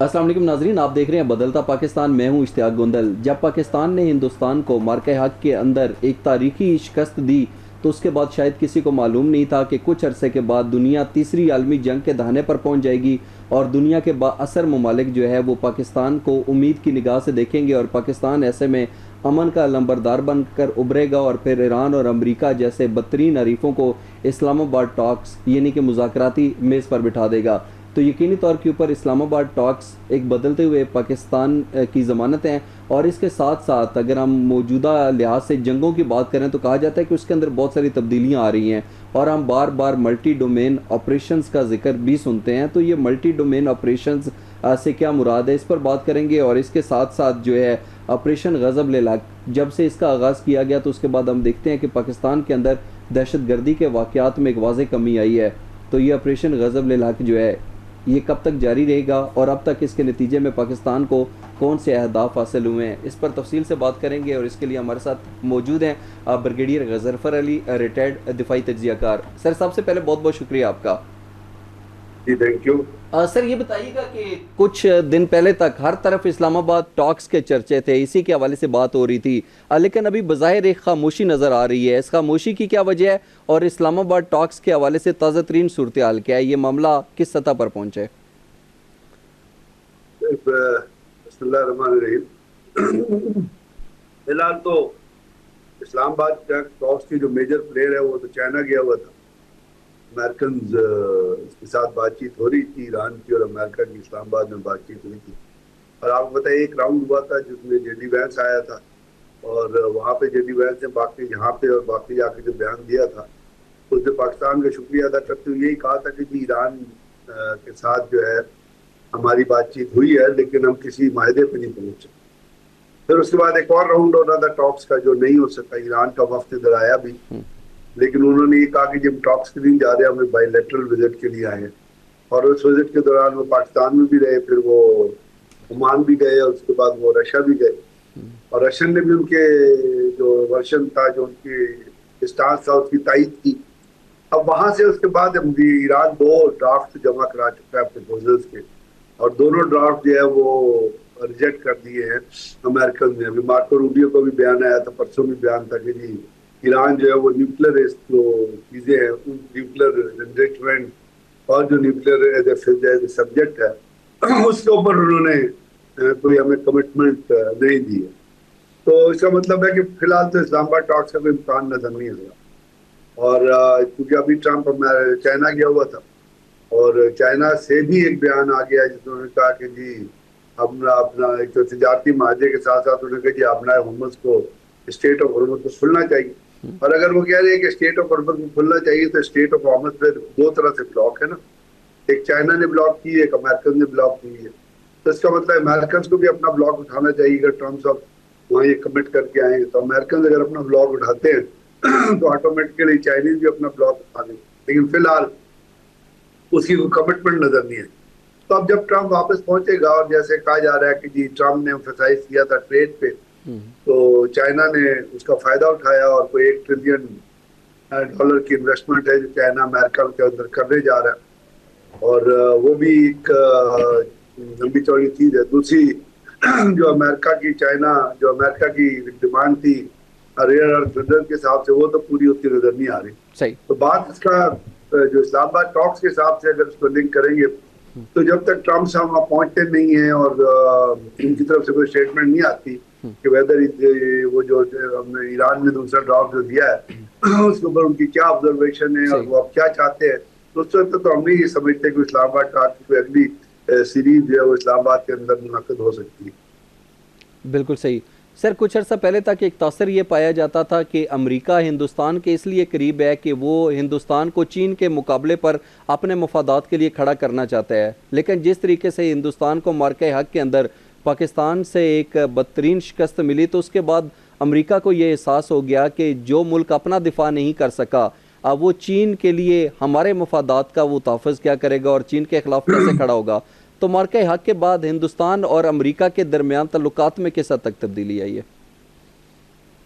अस्सलाम वालेकुम नाजरीन, आप देख रहे हैं बदलता पाकिस्तान। मैं हूं इश्तियाक गुंदल। जब पाकिस्तान ने हिंदुस्तान को मार्के हक के अंदर एक तारीखी शिकस्त दी तो उसके बाद शायद किसी को मालूम नहीं था कि कुछ अरसे के बाद दुनिया तीसरी आलमी जंग के दहाने पर पहुंच जाएगी और दुनिया के बाअसर ममालिक जो है वो पाकिस्तान को उम्मीद की निगाह से देखेंगे और पाकिस्तान ऐसे में अमन का लंबरदार बनकर उभरेगा और फिर ईरान और अमेरिका जैसे बदतरीन हरीफों को इस्लामाबाद टॉक्स यानी कि मुज़ाकराती मेज़ पर बिठा देगा। तो यकीनी तौर के ऊपर इस्लामाबाद टॉक्स एक बदलते हुए पाकिस्तान की ज़मानत हैं। और इसके साथ साथ अगर हम मौजूदा लिहाज से जंगों की बात करें तो कहा जाता है कि उसके अंदर बहुत सारी तब्दीलियाँ आ रही हैं और हम बार बार मल्टी डोमेन ऑपरेशंस का जिक्र भी सुनते हैं। तो ये मल्टी डोमेन ऑपरेशंस से क्या मुराद है, इस पर बात करेंगे। और इसके साथ साथ जो है ऑपरेशन गज़ब लेलाक, जब से इसका आगाज़ किया गया तो उसके बाद हम देखते हैं कि पाकिस्तान के अंदर दहशत गर्दी के वाक़यात में एक वाज़ेह कमी आई है। तो ये ऑपरेशन गज़ब लेलाक जो है ये कब तक जारी रहेगा और अब तक इसके नतीजे में पाकिस्तान को कौन से अहदाफ हासिल हुए हैं, इस पर तफसील से बात करेंगे। और इसके लिए हमारे साथ मौजूद हैं ब्रिगेडियर गजरफर अली, रिटायर्ड दिफाई तज्जियाकार। सर सबसे पहले बहुत बहुत शुक्रिया आपका। जी थैंक यू। सर ये बताइएगा कि कुछ दिन पहले तक हर तरफ इस्लामाबाद टॉक्स के चर्चे थे, इसी के हवाले से बात हो रही थी, लेकिन अभी बज़ाहिर एक खामोशी नज़र आ रही है। इस खामोशी की क्या वजह है और इस्लामाबाद टॉक्स के हवाले से ताज़ा तरीन सूरत हाल क्या है, ये मामला किस सतह पर पहुँचे? फिलहाल तो इस्लामाबाद टॉक्स की जो मेजर प्लेयर है वो तो चाइना गया हुआ था। अमेरिकन इसके साथ बातचीत हो रही थी, ईरान की और अमेरिका की इस्लामाबाद में बातचीत हुई थी। और आपको पता है एक राउंड हुआ था जिसमें जेडी वैंस आया था और वहाँ पे जेडी वैंस ने बाकी यहाँ पे और बाकी जाके जो बयान दिया था उसने पाकिस्तान का शुक्रिया अदा करते हुए यही कहा था कि जी ईरान के साथ जो है हमारी बातचीत हुई है लेकिन हम किसी मायदे पे नहीं पहुंचे। फिर उसके बाद एक और राउंड होना था टॉक्स का जो नहीं हो सका। ईरान का वफ्द इधर आया भी लेकिन उन्होंने ये कहा कि जब टॉक्स के लिए जा रहे हैं हमें बायलैटरल विजिट के लिए आए हैं। और उस विजिट के दौरान वो पाकिस्तान में भी रहे, फिर वो ओमान भी गए और उसके बाद वो रशिया भी गए। और रशियन ने भी उनके जो वर्शन था, जो उनकी स्टांस था उसकी तायीद की। अब वहां से उसके बाद ईरान 2 ड्राफ्ट जमा करा चुका है प्रपोजल्स के और दोनों ड्राफ्ट जो है वो रिजेक्ट कर दिए हैं अमेरिकन ने। अभी मार्को रूबियो को भी बयान आया था, परसों भी बयान था कि जी ईरान जो है वो न्यूक्लियर जो चीजें हैं उन न्यूक्लियर एनरिचमेंट और जो न्यूक्लियर एज सब्जेक्ट है उसके ऊपर उन्होंने कोई हमें कमिटमेंट नहीं दी है। तो इसका मतलब है कि फिलहाल तो इस्लामाबाद टॉक्स का कोई इम्कान नजर नहीं आ रहा। और क्योंकि अभी ट्रंप चाइना गया हुआ था और चाइना से भी एक बयान आ गया जिसमें उन्होंने कहा कि जी अपना अपना एक तो तजारती माहे के साथ साथ उन्होंने कहा जी अपना हुर्मुज को, स्टेट ऑफ हुर्मुज को खुलना चाहिए। और अगर वो कह रहे हैं कि स्टेट ऑफ हुर्मुज को खुलना चाहिए तो स्टेट ऑफ हुर्मुज पे 2 तरह से ब्लॉक है ना, एक चाइना ने ब्लॉक की, एक अमेरिकन ने ब्लॉक की है। तो इसका मतलब अमेरिकन को भी अपना ब्लॉक उठाना चाहिए। अगर ट्रम्प साहब वहाँ ये कमिट करके आए तो अमेरिकन अगर अपना ब्लॉक उठाते हैं तो ऑटोमेटिकली चाइनीज भी अपना ब्लॉक उठा लेंगे। लेकिन फिलहाल उसकी कोई कमिटमेंट नजर नहीं है। तो अब जब ट्रम्प वापस पहुंचेगा और जैसे कहा जा रहा है कि जी ट्रम्प ने एम्फसाइज किया था ट्रेड पे, तो चाइना ने उसका फायदा उठाया और कोई $1 ट्रिलियन की इन्वेस्टमेंट है जो चाइना अमेरिका के अंदर करने जा रहा है। और वो भी एक लंबी चौड़ी चीज है। दूसरी जो अमेरिका की डिमांड थी रेयर अर्थ मिनरल के हिसाब से वो तो पूरी होती नजर नहीं आ रही। सही। तो बात इसका जो इस्लामाबाद टॉक्स के हिसाब से अगर इसको लिंक करेंगे तो जब तक ट्रम्प साहब वहाँ पहुंचते नहीं है और इनकी तरफ से कोई स्टेटमेंट नहीं आती कि वेदर वो जो हमने ईरान ने दूसरा ड्राफ्ट जो दिया है उसके ऊपर उनकी क्या ऑब्जर्वेशन है और वो अब क्या चाहते हैं, तो उस वक्त तो हम नहीं ये समझते कि इस्लामाबाद टॉक्स की कोई अगली सीरीज जो है वो इस्लामाबाद के अंदर मुनक्किद हो सकती है। बिल्कुल सही। सर कुछ अर्सा पहले तक एक तासर ये पाया जाता था कि अमेरिका हिंदुस्तान के इसलिए करीब है कि वो हिंदुस्तान को चीन के मुकाबले पर अपने मफादात के लिए खड़ा करना चाहता है, लेकिन जिस तरीके से हिंदुस्तान को मार्के हक के अंदर पाकिस्तान से एक बदतरीन शिकस्त मिली तो उसके बाद अमेरिका को ये एहसास हो गया कि जो मुल्क अपना दिफा नहीं कर सका अब वो चीन के लिए हमारे मफादात का वो तहफ़्फ़ुज़ क्या करेगा और चीन के ख़िलाफ़ कैसे खड़ा होगा। तो मार्के हक के बाद हिंदुस्तान और अमेरिका के दरमियान तल्लुकात में किस हद तक तब्दीली आई है?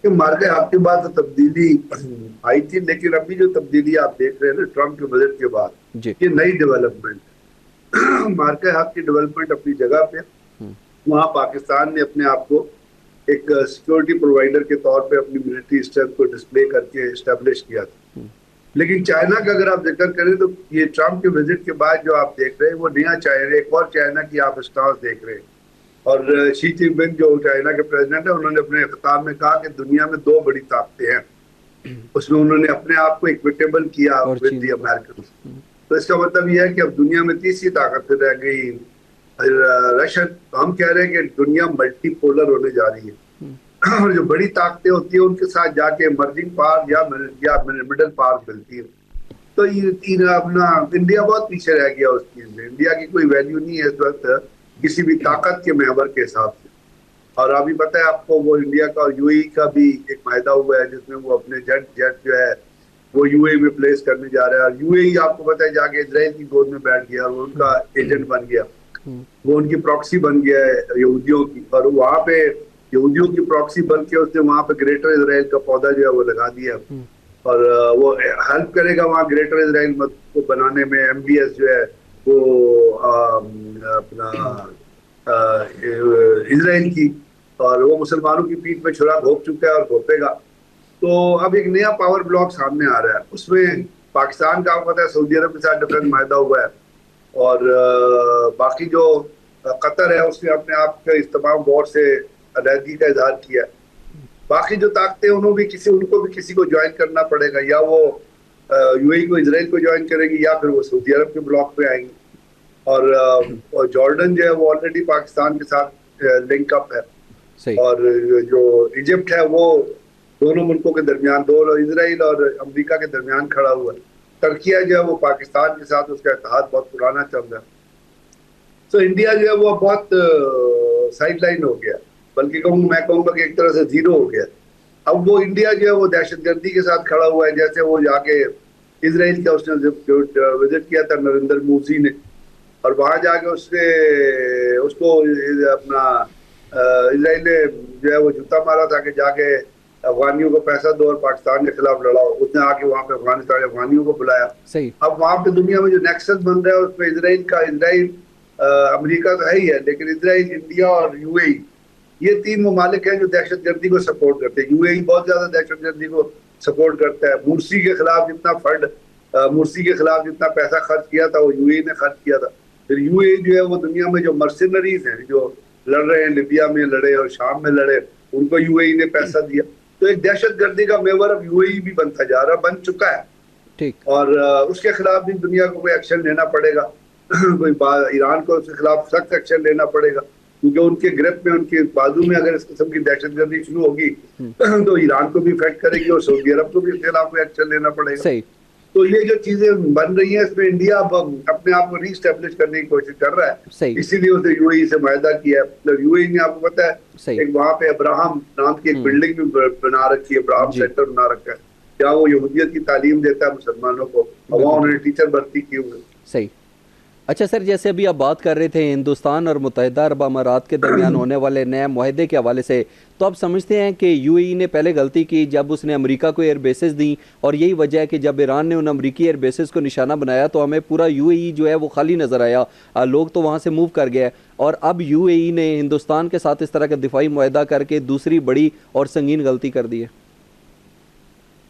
मार्के हक के बाद तो तब्दीली आई थी, लेकिन अभी जो तब्दीली आप देख रहे हैं ना ट्रम्प के बजट के बाद, ये नई डेवलपमेंट मार्का हक की डेवलपमेंट अपनी जगह पे, वहाँ पाकिस्तान ने अपने आप को एक सिक्योरिटी प्रोवाइडर के तौर पे अपनी मिलिट्री स्ट्रेंथ को डिस्प्ले करके एस्टेब्लिश किया था। लेकिन चाइना का अगर आप जिक्र करें तो ये ट्रम्प के विजिट के बाद जो आप देख रहे हैं वो नया चाइना, एक और चाइना की आप स्टांस देख रहे हैं। और शी जिनपिंग जो चाइना के प्रेसिडेंट है, उन्होंने अपने खिताब में कहा कि दुनिया में दो बड़ी ताकतें हैं, उसमें उन्होंने अपने आप को इक्विटेबल किया विद द अमेरिकन। तो इसका मतलब यह है कि अब दुनिया में तीसरी ताकत रह गई रशियन। तो हम कह रहे हैं कि दुनिया मल्टीपोलर होने जा रही है और जो बड़ी ताकतें होती है उनके साथ जाके इमर्जिंग पावर या मिडिल पावर मिलती है। तो ये अपना इंडिया बहुत पीछे रह गया उस चीज में। इंडिया की कोई वैल्यू नहीं है इस वक्त किसी भी ताकत के महवर के हिसाब से। और अभी पता है आपको, वो इंडिया का और यूएई का भी एक फायदा हुआ है जिसमें वो अपने जेट जो है वो यूएई में प्लेस करने जा रहा है। और यूएई आपको पता है जाके इजराइल की गोद में बैठ गया, वो उनका एजेंट बन गया, वो उनकी प्रॉक्सी बन गया है यहूदियों की। और वहां पे यहूदियों की प्रॉक्सी बन के उसने वहां पे ग्रेटर इजराइल का पौधा जो है वो लगा दिया। और वो हेल्प करेगा वहाँ ग्रेटर इजराइल को बनाने में। एमबीएस जो है वो अपना इजराइल की, और वो मुसलमानों की पीठ में छुरा घोंप चुका है और घोपेगा। तो अब एक नया पावर ब्लॉक सामने आ रहा है, उसमें पाकिस्तान का आपको पता है सऊदी अरब के साथ डिफरेंस मायदा हुआ है। और बाकी जो कतर है उसने अपने आप के इस तमाम वॉर से अलहदगी का इजहार किया है। बाकी जो ताकतें उनको भी किसी को ज्वाइन करना पड़ेगा, या वो यूएई को इजराइल को ज्वाइन करेंगी या फिर वो सऊदी अरब के ब्लॉक पे आएंगी। और जॉर्डन जो है वो ऑलरेडी पाकिस्तान के साथ लिंक अप है। और जो इजिप्ट है वो दोनों मुल्कों के दरमियान, दोनों इजराइल और अमेरिका के दरमियान खड़ा हुआ है। टर्किया जो है वो पाकिस्तान के साथ उसका इत्तेहाद बहुत पुराना चल रहा है। तो इंडिया जो है वो बहुत साइड लाइन हो गया, बल्कि मैं कहूँगा कि एक तरह से जीरो हो गया। अब वो इंडिया जो है वो दहशतगर्दी के साथ खड़ा हुआ है। जैसे वो जाके इजराइल का उसने विजिट किया था नरेंद्र मोदी ने, और वहां जाके उसको अपना इजराइल ने जो है वो जूता मारा था कि जाके अफगानियों को पैसा दो और पाकिस्तान के खिलाफ लड़ाओ। उसने आके वहां पे अफगानियों को बुलाया। अब वहां पे दुनिया में जो नेक्सस बन रहा है उसमें इजराइल अमेरिका तो है ही है, लेकिन इजराइल, इंडिया और यूएई, ये तीन ममालिक हैं जो दहशतगर्दी को सपोर्ट करते हैं। यूएई बहुत ज्यादा दहशतगर्दी को सपोर्ट करता है। मुर्सी के खिलाफ जितना पैसा खर्च किया था वो यूएई ने खर्च किया था। फिर यूएई जो है वो दुनिया में जो मर्सिनरीज हैं जो लड़ रहे हैं, लिबिया में लड़े और शाम में लड़े, उनको यूएई ने पैसा दिया। तो एक दहशतगर्दी का मेवर अब यूएई भी बनता जा रहा, बन चुका है। ठीक। और उसके खिलाफ भी दुनिया को कोई एक्शन लेना पड़ेगा। कोई ईरान को उसके खिलाफ सख्त एक्शन लेना पड़ेगा, क्योंकि उनके ग्रिप में, उनके बाजू में अगर इस किस्म की दहशतगर्दी शुरू होगी तो ईरान को भी इफेक्ट करेगी और सऊदी अरब को भी इसके खिलाफ एक्शन लेना पड़ेगा। सही। तो ये जो चीजें बन रही हैं इसमें इंडिया अब अपने आप को रीस्टैब्लिश करने की कोशिश कर रहा है। इसीलिए उसने यूएई से मायदा किया है। यूएई ने आपको पता है एक वहां पे अब्राहम नाम की एक बिल्डिंग भी बना रखी है, अब्राहम सेंटर बना रखा है, जहाँ वो यहूदियत की तालीम देता है मुसलमानों को, और वहाँ उन्होंने टीचर भर्ती किए हुए। सही। अच्छा सर, जैसे अभी आप बात कर रहे थे हिंदुस्तान और मुत्तहिदा अरब अमारात के दरमियान होने वाले नए मुआहदे के हवाले से, तो आप समझते हैं कि यूएई ने पहले गलती की जब उसने अमेरिका को एयर बेसेस दी, और यही वजह है कि जब ईरान ने उन अमेरिकी एयर बेसेस को निशाना बनाया तो हमें पूरा यूएई जो है वो खाली नज़र आया, लोग तो वहाँ से मूव कर गए। और अब यूएई ने हिंदुस्तान के साथ इस तरह का दिफाई मुआहदा करके दूसरी बड़ी और संगीन गलती कर दी है।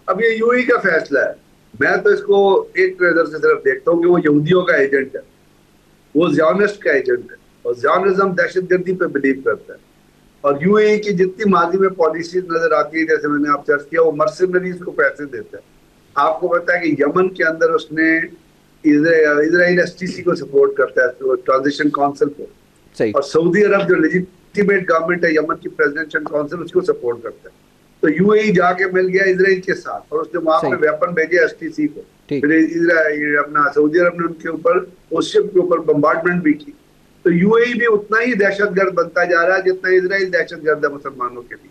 अब ये यूएई का फैसला है, मैं तो इसको एक नजर से सिर्फ देखता हूँ कि वो यहूदियों का एजेंट है, वो ज़ियोनिस्ट का एजेंट है, और ज़ियोनिज़्म दहशतगर्दी पे बिलीव करता है। और यूएई की जितनी माजी में पॉलिसीज नजर आती है, जैसे मैंने आप चर्च किया, वो मर्सिनरीज को पैसे देता है। आपको पता है कि यमन के अंदर उसने इजराइल एसटीसी को सपोर्ट करता है, ट्रांजिशन काउंसिल को, और सऊदी अरब जो लेजिटिमेट गवर्नमेंट है यमन की प्रेसिडेंशियल काउंसिल, उसको सपोर्ट करता है। तो यूएई जाके मिल गया इजराइल के साथ, और उसने वहां पे वेपन भेजे एसटीसी को। फिर अपना सऊदी अरब ने उनके ऊपर, उस शिप के ऊपर बम्बार्डमेंट भी की। तो यूएई भी उतना ही दहशतगर्द बनता जा रहा है जितना इजराइल दहशतगर्द है मुसलमानों के लिए।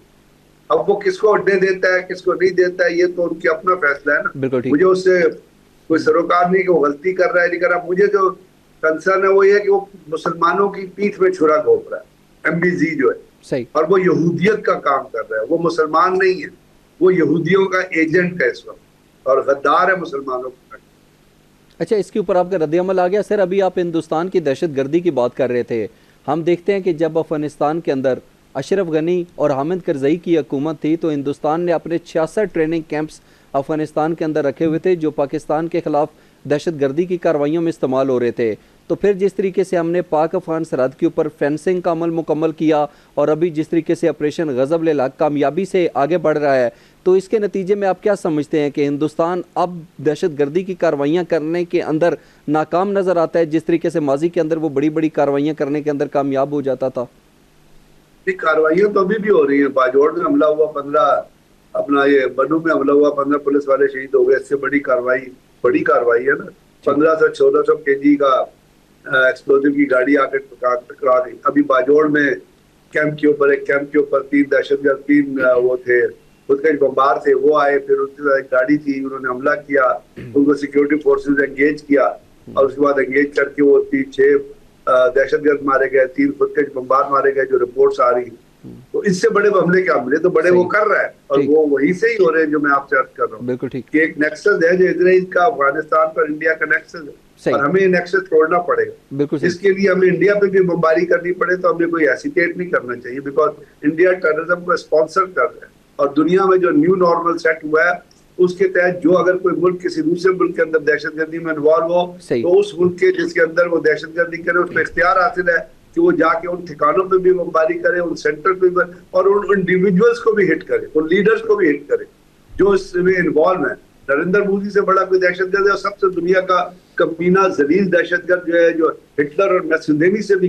अब वो किसको अड्डे देता है, किसको नहीं देता है, ये तो उनकी अपना फैसला है ना। मुझे उससे कोई सरोकार नहीं कि वो गलती कर रहा है नहीं कर रहा। मुझे जो कंसर्न है वो ये है कि वो मुसलमानों की पीठ में छुरा घोंप रहा है, एमबीजी जो है। सही। और वो यहूदियत का काम कर रहा है, वो मुसलमान नहीं है, वो यहूदियों का एजेंट है इस वक्त, और गद्दार है मुसलमानों का। अच्छा, इसके ऊपर आपका रद्द-ए-अमल आ गया सर। अभी आप हिंदुस्तान की दहशतगर्दी की बात कर रहे थे। हम देखते हैं कि जब अफगानिस्तान के अंदर अशरफ गनी और हामिद करजई की हुकूमत थी तो हिंदुस्तान ने अपने 66 ट्रेनिंग कैंप्स अफगानिस्तान के अंदर रखे हुए थे जो पाकिस्तान के खिलाफ दहशतगर्दी की कार्रवाइयों में इस्तेमाल हो रहे थे। तो फिर जिस तरीके से हमने पाक अफगान सरहद के ऊपर फेंसिंग का अमल मुकम्मल किया और अभी जिस तरीके से ऑपरेशन गज़ब-ए-लाक कामयाबी से आगे बढ़ रहा है, तो इसके नतीजे में आप क्या समझते हैं कि हिंदुस्तान अब दहशतगर्दी की कार्रवाइयाँ करने के अंदर नाकाम नज़र आता है, जिस तरीके से माजी के अंदर वो बड़ी बड़ी कार्रवाइयाँ करने के अंदर कामयाब हो जाता था? कार्रवाइयाँ तो अभी भी हो रही हैं। बाजौड़ में हमला हुआ 15, अपना ये बनू में हमला हुआ 15 पुलिस वाले शहीद हो गए। इससे बड़ी कार्रवाई है ना। 1500-1400 kg का एक्सप्लोजिव की गाड़ी आकर टकरा गई। अभी बाजौड़ में एक कैंप के ऊपर 3 दहशतगर्द, 3 वो थे खुदकश बमबार थे, वो आए। फिर उसके साथ एक गाड़ी थी, उन्होंने हमला किया, उनको सिक्योरिटी फोर्सेज एंगेज किया और उसके बाद एंगेज करके वो 6 दहशतगर्द मारे गए, 3 खुदकश बमबार मारे गए, जो रिपोर्ट्स आ रही। तो इससे बड़े हमले क्या हमले तो बड़े वो कर रहा है और वो वहीं से ही हो रहे हैं जो मैं आपसे अर्ज कर रहा हूँ। बिल्कुल ठीक। कि एक नेक्सस है जो इसराइल का अफगानिस्तान पर इंडिया का नेक्सस है और हमें ये नेक्सस छोड़ना पड़ेगा। बिल्कुल। इसके लिए हमें इंडिया पे भी बमबारी करनी पड़े तो हमें कोई हेसिटेट नहीं करना चाहिए, बिकॉज इंडिया टेररिज्म को स्पॉन्सर कर रहा है। और दुनिया में जो न्यू नॉर्मल सेट हुआ है उसके तहत जो अगर कोई मुल्क किसी दूसरे मुल्क के अंदर दहशतगर्दी में इन्वॉल्व हो तो उस मुल्क के जिसके अंदर वो दहशतगर्दी करे उसको इख्तियार हासिल है कि वो जाके उन ठिकानों पे भी बमबारी करे, उन सेंटर पे भी, और उन इंडिविजुअल्स को भी हिट करे, उन लीडर्स को भी हिट करे जो इसमें इन्वॉल्व है। नरेंद्र मोदी से बड़ा कोई दहशतगर्द है और सबसे दुनिया का कमीना जलील दहशतगर्द जो है, जो हिटलर और नस्लदेनी से भी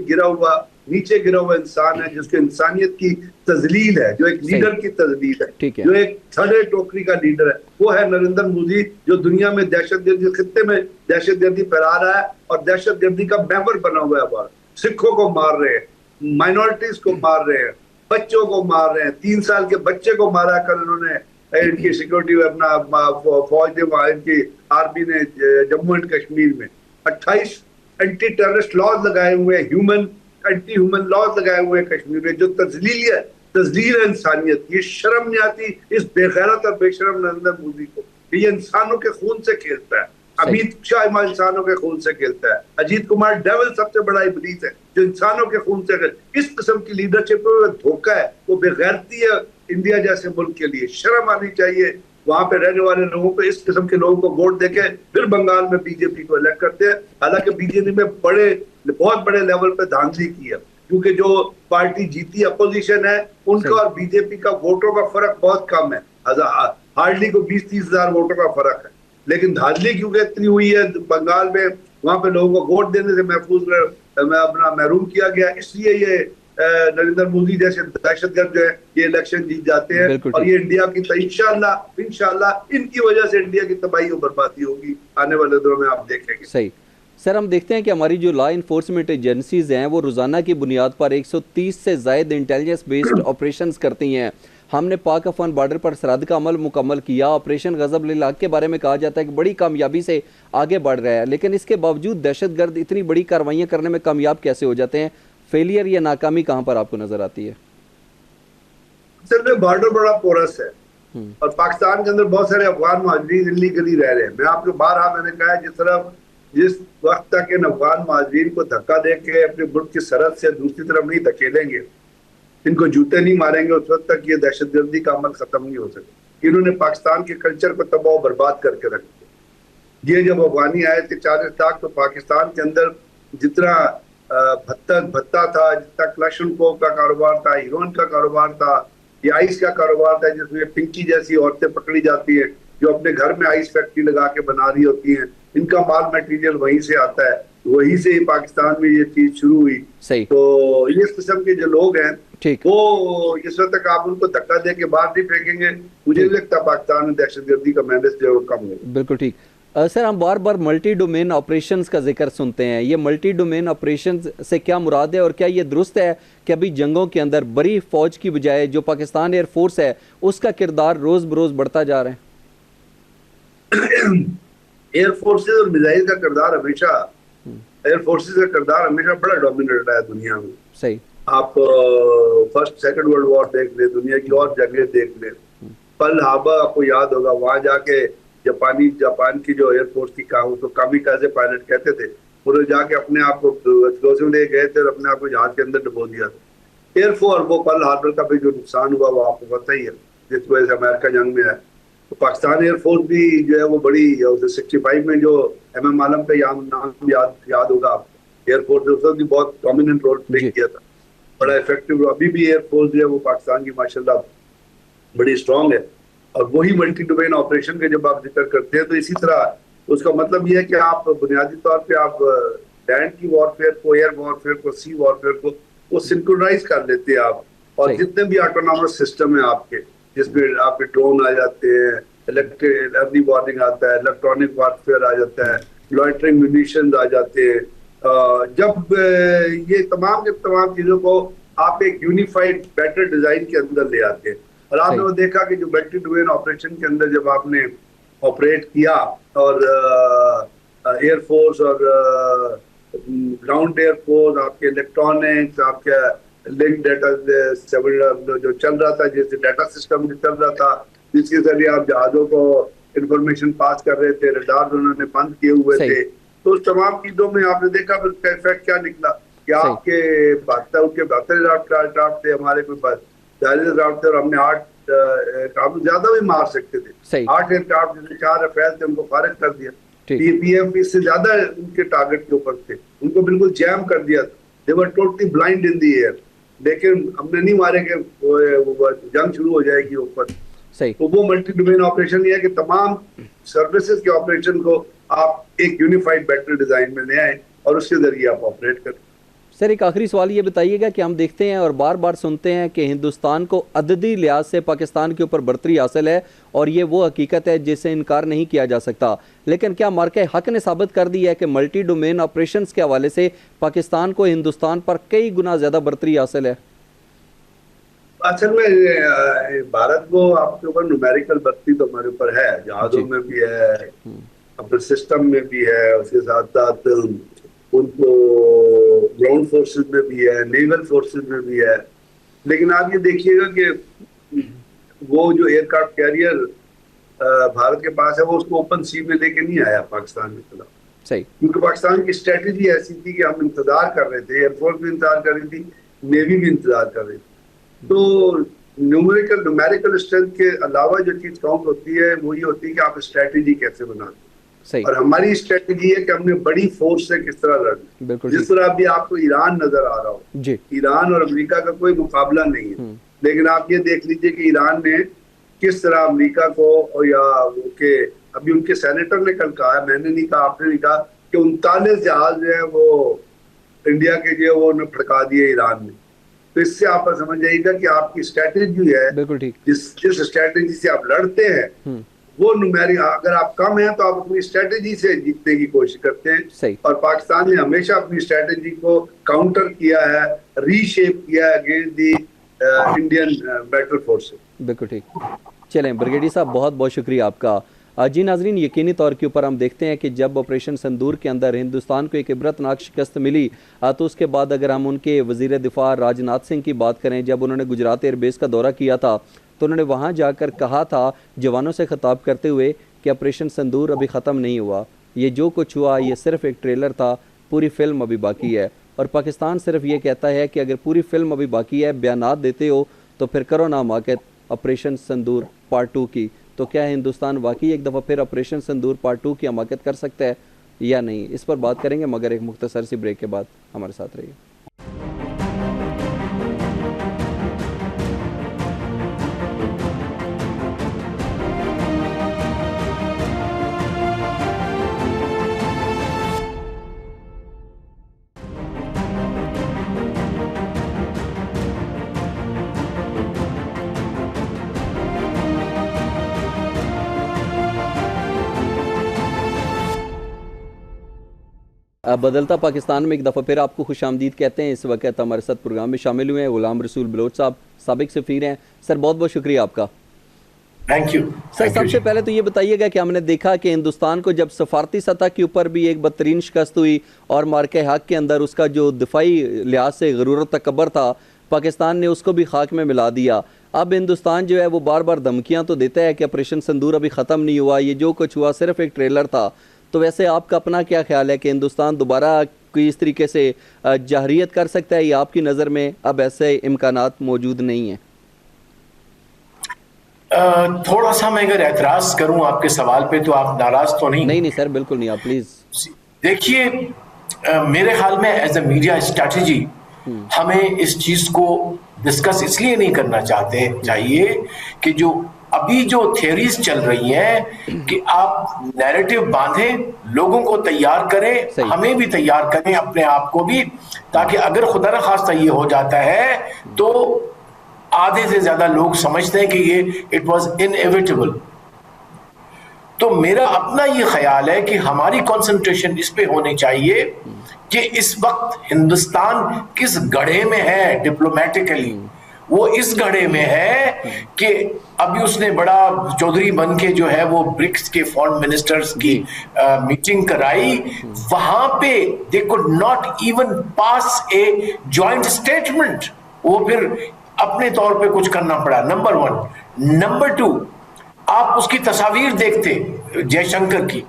नीचे गिरा हुआ इंसान है, जिसके इंसानियत की तजलील है, जो एक लीडर की तजलील है, जो एक थर्ड टोकरी का लीडर है, वो है नरेंद्र मोदी, जो दुनिया में दहशतगर्दी खित्ते में दहशतगर्दी फैला रहा है और दहशतगर्दी का मेंबर बना हुआ है। भारत सिखों को मार रहे हैं, माइनॉरिटीज को मार रहे हैं, बच्चों को मार रहे हैं। 3 साल के बच्चे को मारा कल उन्होंने, इनकी सिक्योरिटी अपना फौज ने, इनकी आर्मी ने जम्मू एंड कश्मीर में 28 एंटी टेररिस्ट लॉज लगाए हुए हैं, एंटी ह्यूमन लॉज लगाए हुए हैं कश्मीर में, जो तजलील है इंसानियत। ये शर्म नहीं आती इस बेगैरत और बेशरम नरेंद्र मोदी को। ये इंसानों के खून से खेलता है। अमित शाह इंसानों के खून से खेलता है। अजीत कुमार डेविल सबसे बड़ा इब्लीस है जो इंसानों के खून से खेलता। इस किस्म की लीडरशिप में धोखा है, वो बेगैरती है इंडिया जैसे मुल्क के लिए। शर्म आनी चाहिए वहां पे रहने वाले लोगों को। इस किस्म के लोगों को वोट देके फिर बंगाल में बीजेपी को इलेक्ट करते हैं। हालांकि बीजेपी में बहुत बड़े लेवल पे धांधली की है, क्योंकि जो पार्टी जीती अपोजिशन है उनका और बीजेपी का वोटों का फर्क बहुत कम है। हार्डली को 20-30 हजार वोटों का फर्क है। लेकिन धांधली क्योंकि इतनी हुई है बंगाल में, वहां पे लोगों को वोट देने से महरूम किया गया, इसलिए ये नरेंद्र मोदी जैसे दहशतगर्द जो है ये इलेक्शन जीत जाते हैं। और ये इंडिया की इंशाल्लाह इनकी वजह से इंडिया की तबाही और बर्बादी होगी आने वाले दिनों में, आप देखेंगे। सही सर, हम देखते हैं कि हमारी जो लॉ इन्फोर्समेंट एजेंसीज हैं वो रोज़ाना की बुनियाद पर 130 से ज़ायद इंटेलिजेंस बेस्ड ऑपरेशंस करती हैं। हमने पाक अफगान बॉर्डर पर सरहद का अमल मुकम्मल किया। ऑपरेशन गज़ब-ए-लाक के बारे में कहा जाता है कि बड़ी कामयाबी से आगे बढ़ रहा है, लेकिन इसके बावजूद दहशतगर्द इतनी बड़ी कार्रवाइयाँ करने में कामयाब कैसे हो जाते हैं? फेलियर या नाकामी कहाँ पर आपको नजर आती है? असल में बॉर्डर बड़ा पोरस है और पाकिस्तान के अंदर बहुत सारे अफगान मुहाजिरीन इल्लीगली रह रहे हैं। मैं आपको मैंने कहा है, जिस वक्त तक इन अफगान मुहाजिरीन को धक्का दे के अपने मुल्क की सरहद से दूसरी तरफ नहीं धकेलेंगे, इनको जूते नहीं मारेंगे, उस वक्त तक ये दहशतगर्दी का अमल खत्म नहीं हो सके। इन्होंने पाकिस्तान के कल्चर को तबाह बर्बाद करके रख दिया। ये जब अफगानी आए थे 40 लाख, तो पाकिस्तान के अंदर जितना भत्ता था, जितना क्लैशन कोक का कारोबार था, हीरोइन का कारोबार था, ये आइस का कारोबार था, जिसमें पिंकी जैसी औरतें पकड़ी जाती है जो अपने घर में आइस फैक्ट्री लगा के बना रही होती हैं। इनका माल मटेरियल वहीं से आता है, वहीं से ही पाकिस्तान में ये चीज शुरू हुई। सही। तो इस किस्म के जो लोग हैं वो इस वक्त तक आप उनको धक्का दे के बाहर नहीं फेंकेंगे। मुझे नहीं लगता पाकिस्तान में दहशतगर्दी का मैनेज जो है कम होगा। बिल्कुल ठीक। सर, हम बार बार मल्टी डोमेन ऑपरेशंस का जिक्र सुनते हैं। ये मल्टी डोमेन ऑपरेशंस से क्या मुराद है और क्या ये दुरुस्त है कि अभी जंगों के अंदर बड़ी फौज की बजाय जो पाकिस्तान एयरफोर्स है उसका किरदार रोज बरोज बढ़ता जा रहा है? एयरफोर्सेज और मिसाइल का किरदार हमेशा बड़ा डोमिनेट रहा है दुनिया में। सही। आप फर्स्ट सेकंड वर्ल्ड वॉर देख ले, दुनिया की और जंगें देख ले, पर्ल हार्बर आपको याद होगा, वहां जाके जापान की जो एयरफोर्स थी कहा उसको कामिकाजे पायलट कहते थे, उन्होंने जाके अपने आप को एक्सप्लोसिव ले गए थे और अपने आप को जहाज के अंदर डुबो दिया था। एयरफोर्स वो पर्ल हार्बर का भी जो नुकसान हुआ वो आपको पता ही है, जिस वजह से अमेरिका जंग में है। तो पाकिस्तान एयरफोर्स भी जो है वो बड़ी 65 में जो MM आलम का नाम याद होगा आपको, एयरफोर्स ने उसमें भी बहुत डोमिनेंट रोल प्ले किया था, बड़ा इफेक्टिव। अभी भी एयरफोर्स जो है वो पाकिस्तान की माशाल्लाह बड़ी स्ट्रांग है। और वही मल्टी डोमेन ऑपरेशन के जब आप जिक्र करते हैं तो इसी तरह उसका मतलब यह है कि आप बुनियादी तौर पे आप लैंड की वॉरफेयर को, एयर वॉरफेयर को, सी वॉरफेयर को वो सिंक्रोनाइज कर लेते हैं आप। और जितने भी ऑटोनॉमस सिस्टम है आपके, जिसमें आपके ड्रोन आ जाते हैं, इलेक्ट्रिक अर्ली वार्निंग आता है, इलेक्ट्रॉनिक वॉरफेयर आ जाता है, लॉइटरिंग म्यूनिशंस आ जाते हैं, जब ये तमाम चीजों को आप एक यूनिफाइड बेटर डिजाइन के अंदर ले आते हैं। और आपने वो देखा कि जो मल्टी डोमेन ऑपरेशन के अंदर जब आपने ऑपरेट किया और एयरफोर्स और ग्राउंड एयरफोर्स, आपके इलेक्ट्रॉनिक्स, आपके लिंक डाटा जो चल रहा था, जैसे डाटा सिस्टम जो चल रहा था जिसके जरिए आप जहाजों को इंफॉर्मेशन पास कर रहे थे, रडार उन्होंने बंद किए हुए थे, तो उस तमाम चीजों में आपने देखा फिर उसका इफेक्ट क्या निकला कि आपके 72 एयरक्राफ्ट थे, हमारे कोई 40 एयरक्राफ्ट थे और हमने 8 ज्यादा भी मार सकते थे। 8 एयरक्राफ्ट जैसे 4 रफेल थे उनको फारिग कर दिया। PFP इससे ज्यादा उनके टारगेट के ऊपर थे, उनको बिल्कुल जैम कर दिया था। They were totally blind in the air, लेकिन हमने नहीं मारे कि जंग शुरू हो जाएगी ऊपर। तो वो मल्टी डोमेन ऑपरेशन ये है कि तमाम सर्विसेज के ऑपरेशन को आप एक यूनिफाइड बेटर डिजाइन में ले आए और उसके जरिए आप ऑपरेट करें। सर एक आखिरी सवाल ये बताइएगा कि हम देखते हैं और बार बार सुनते हैं कि हिंदुस्तान को अददी लिहाज से पाकिस्तान के ऊपर बढ़तरी हासिल है और ये वो हकीकत है जिसे इनकार नहीं किया जा सकता, लेकिन क्या मार्के हक ने साबित कर दिया है कि मल्टी डोमेन ऑपरेशंस के हवाले से पाकिस्तान को हिंदुस्तान पर कई गुना ज़्यादा बढ़तरी हासिल है? असल में भारत को आपके ऊपर न्यूमेरिकल बढ़तरी तो हमारे ऊपर है, जहाजों में भी है, अपने सिस्टम में भी है, उसके साथ साथ उनको ग्राउंड फोर्सेस में भी है, नेवल फोर्सेस में भी है। लेकिन आप ये देखिएगा कि वो जो एयरक्राफ्ट कैरियर भारत के पास है वो उसको ओपन सी में लेके नहीं आया पाकिस्तान के खिलाफ, सही, क्योंकि पाकिस्तान की स्ट्रेटेजी ऐसी थी कि हम इंतजार कर रहे थे, एयरफोर्स भी इंतजार कर रही थी, नेवी भी इंतजार कर रही थी। तो न्यूमेरिकल स्ट्रेंथ के अलावा जो चीज काउंट होती है वो ये होती है कि आप स्ट्रेटेजी कैसे बनाते हैं। और हमारी स्ट्रेटेजी है कि हमने बड़ी फोर्स से किस तरह लड़ना। जिस तरह अभी आपको ईरान नजर आ रहा हो, ईरान और अमेरिका का कोई मुकाबला नहीं है, लेकिन आप ये देख लीजिए कि ईरान ने किस तरह अमेरिका को, या के अभी उनके सेनेटर ने कल कहा, मैंने नहीं कहा, आपने नहीं कहा, कि 39 जहाज जो है वो इंडिया के जो वो उन्हें फटका दिए ईरान ने। तो इससे आप समझ जाइएगा कि आपकी स्ट्रेटेजी है, बिल्कुल ठीक, जिस स्ट्रेटेजी से आप लड़ते हैं वो न्यूमेरिक, अगर आप कम हैं तो आप अपनी स्ट्रेटेजी से जीतने की कोशिश करते हैं। और पाकिस्तान ने हमेशा अपनी स्ट्रेटेजी को काउंटर किया है, रीशेप किया है against the Indian battle force. बिल्कुल ठीक। चलें ब्रिगेडियर साहब, बहुत बहुत शुक्रिया आपका। जी नाजरीन, यकीनी तौर के ऊपर हम देखते हैं कि जब ऑपरेशन संदूर के अंदर हिंदुस्तान को एक इबरतनाक शिकस्त मिली, तो उसके बाद अगर हम उनके वज़ीर दिफा राजनाथ सिंह की बात करें, जब उन्होंने गुजरात एयरबेस का दौरा किया था तो उन्होंने वहाँ जाकर कहा था जवानों से खिताब करते हुए कि ऑपरेशन संदूर अभी ख़त्म नहीं हुआ, ये जो कुछ हुआ ये सिर्फ एक ट्रेलर था, पूरी फिल्म अभी बाकी है। और पाकिस्तान सिर्फ ये कहता है कि अगर पूरी फिल्म अभी बाकी है, बयानात देते हो तो फिर करो ना हमाकत ऑपरेशन संदूर पार्ट 2 की। तो क्या हिंदुस्तान वाकई एक दफ़ा फिर ऑपरेशन संदूर पार्ट 2 की हमाकत कर सकता है या नहीं, इस पर बात करेंगे, मगर एक मुख्तसर सी ब्रेक के बाद हमारे साथ रहिए। बदलता पाकिस्तान में एक दफ़ा फिर आपको खुशामदीद कहते हैं। इस वक्त हमारे साथ प्रोग्राम में शामिल हुए हैं गुलाम रसूल बलोच साहब, साबिक सफ़ीर हैं। सर बहुत बहुत शुक्रिया आपका। Thank you sir. सबसे पहले तो ये बताइएगा कि हमने देखा कि हिंदुस्तान को जब सफारती सतह के ऊपर भी एक बदतरीन शिकस्त हुई और मार्के हक के अंदर उसका जो दिफाई लिहाज से गुरूर तकबर था, पाकिस्तान ने उसको भी खाक में मिला दिया। अब हिंदुस्तान जो है वो बार बार धमकियां तो देता है कि ऑपरेशन सिंदूर अभी ख़त्म नहीं हुआ, ये जो कुछ हुआ सिर्फ एक ट्रेलर था। तो वैसे आपका अपना क्या ख्याल है कि हिंदुस्तान दोबारा कोई इस तरीके से जहरियत कर सकता है, या आपकी नज़र में अब ऐसे इम्कानात मौजूद नहीं हैं? थोड़ा सा मैं अगर एतराज करूं आपके सवाल पे, तो आप नाराज तो नहीं? नहीं सर, बिल्कुल नहीं, आप प्लीज। देखिए, मेरे ख्याल में एज ए मीडिया स्ट्रैटेजी हमें इस चीज को डिस्कस इसलिए नहीं करना चाहिए कि जो अभी जो थियरीज चल रही हैं कि आप नैरेटिव बांधें, लोगों को तैयार करें, हमें भी तैयार करें, अपने आप को भी, ताकि अगर खुदा न खास्ता ये हो जाता है तो आधे से ज्यादा लोग समझते हैं कि ये इट वाज इनएविटेबल। तो मेरा अपना ये ख्याल है कि हमारी कंसंट्रेशन इस पे होनी चाहिए कि इस वक्त हिंदुस्तान किस गड्ढे में है डिप्लोमेटिकली। वो इस गड्ढे में है कि अभी उसने बड़ा चौधरी बन के जो है वो ब्रिक्स के फॉरेन मिनिस्टर्स की मीटिंग कराई, वहां पे they could not even pass a joint statement. वो फिर अपने तौर पे कुछ करना पड़ा, नंबर 1। नंबर 2, आप उसकी तस्वीर देखते जयशंकर की,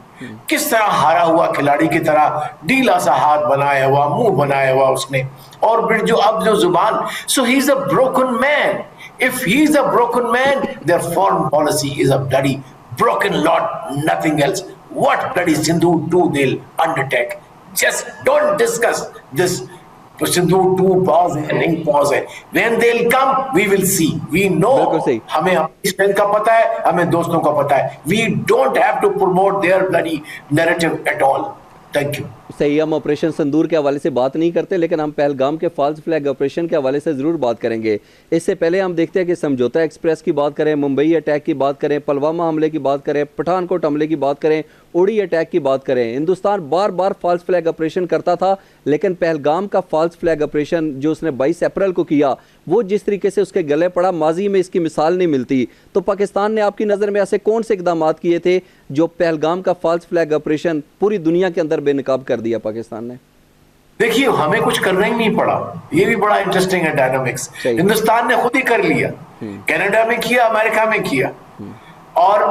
किस तरह हारा हुआ खिलाड़ी की तरह ढीला सा हाथ बनाया हुआ, मुंह बनाया हुआ उसने, और फिर जो अब जो जुबान, so he is a broken man. If he is a broken man, their foreign policy is a bloody broken lot, nothing else. What bloody Sindhu 2 they'll undertake? Just don't discuss this. Sindhu 2 pause है, नहीं pause है. When they'll come, we will see. We know. हमें अपनी strength का पता है, हमें दोस्तों का पता है. We don't have to promote their bloody narrative at all. Thank you. सही, हम ऑपरेशन सिंदूर के हवाले से बात नहीं करते, लेकिन हम पहलगाम के फॉल्स फ्लैग ऑपरेशन के हवाले से ज़रूर बात करेंगे। इससे पहले हम देखते हैं कि समझौता एक्सप्रेस की बात करें, मुंबई अटैक की बात करें, पुलवामा हमले की बात करें, पठानकोट हमले की बात करें, उड़ी अटैक की बात करें। हिंदुस्तान बार बार फॉल्स फ्लैग ऑपरेशन करता था, लेकिन पहलगाम का फॉल्स फ्लैग ऑपरेशन जो उसने 22 अप्रैल को किया, वो जिस तरीके से उसके गले पड़ा, माजी में इसकी मिसाल नहीं मिलती। तो पाकिस्तान ने आपकी नज़र में ऐसे कौन से इकदाम किए थे जो पहलगाम का फॉल्स फ्लैग ऑपरेशन पूरी दुनिया के अंदर बेनकाब कर दिया पाकिस्तान ने? देखिए, हमें कुछ करना ही नहीं पड़ा, ये भी बड़ा इंटरेस्टिंग है डायनामिक्स। हिंदुस्तान ने खुद ही कर लिया, कनाडा में किया, अमेरिका में किया और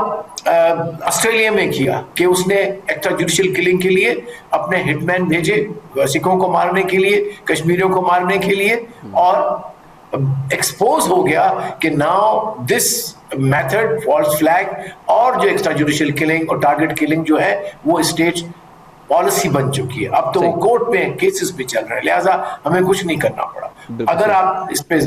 ऑस्ट्रेलिया में किया कि उसने एक्स्ट्रा जुडिशियल किलिंग के लिए अपने हिटमैन भेजे, सिखों को मारने के लिए, कश्मीरियों को मारने के लिए, और एक्सपोज हो गया कि now this method false flag और जो एक्स्ट्रा जुडिशियल किलिंग और टारगेट किलिंग जो है वो स्टेट पॉलिसी बन चुकी है। अब तो वो कोर्ट में केसेस भी चल रहे हैं, लिहाजा हमें कुछ नहीं करना पड़ा। अगर आप इस पे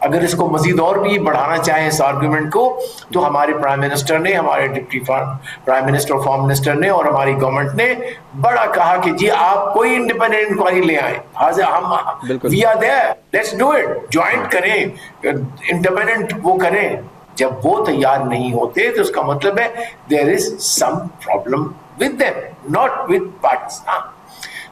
अगर इसको मजीद और भी बढ़ाना चाहें इस आर्गुमेंट को, तो हमारे प्राइम मिनिस्टर ने, हमारे डिप्टी प्राइम मिनिस्टर और फॉरेन मिनिस्टर ने और हमारी गवर्नमेंट ने बड़ा कहा कि जी आप कोई इंडिपेंडेंट इंक्वायरी ले आए, हम we are there, let's do it, joint करें, इंडिपेंडेंट वो करें। जब वो तैयार नहीं होते तो उसका मतलब है there is some problem with them, not with Pakistan.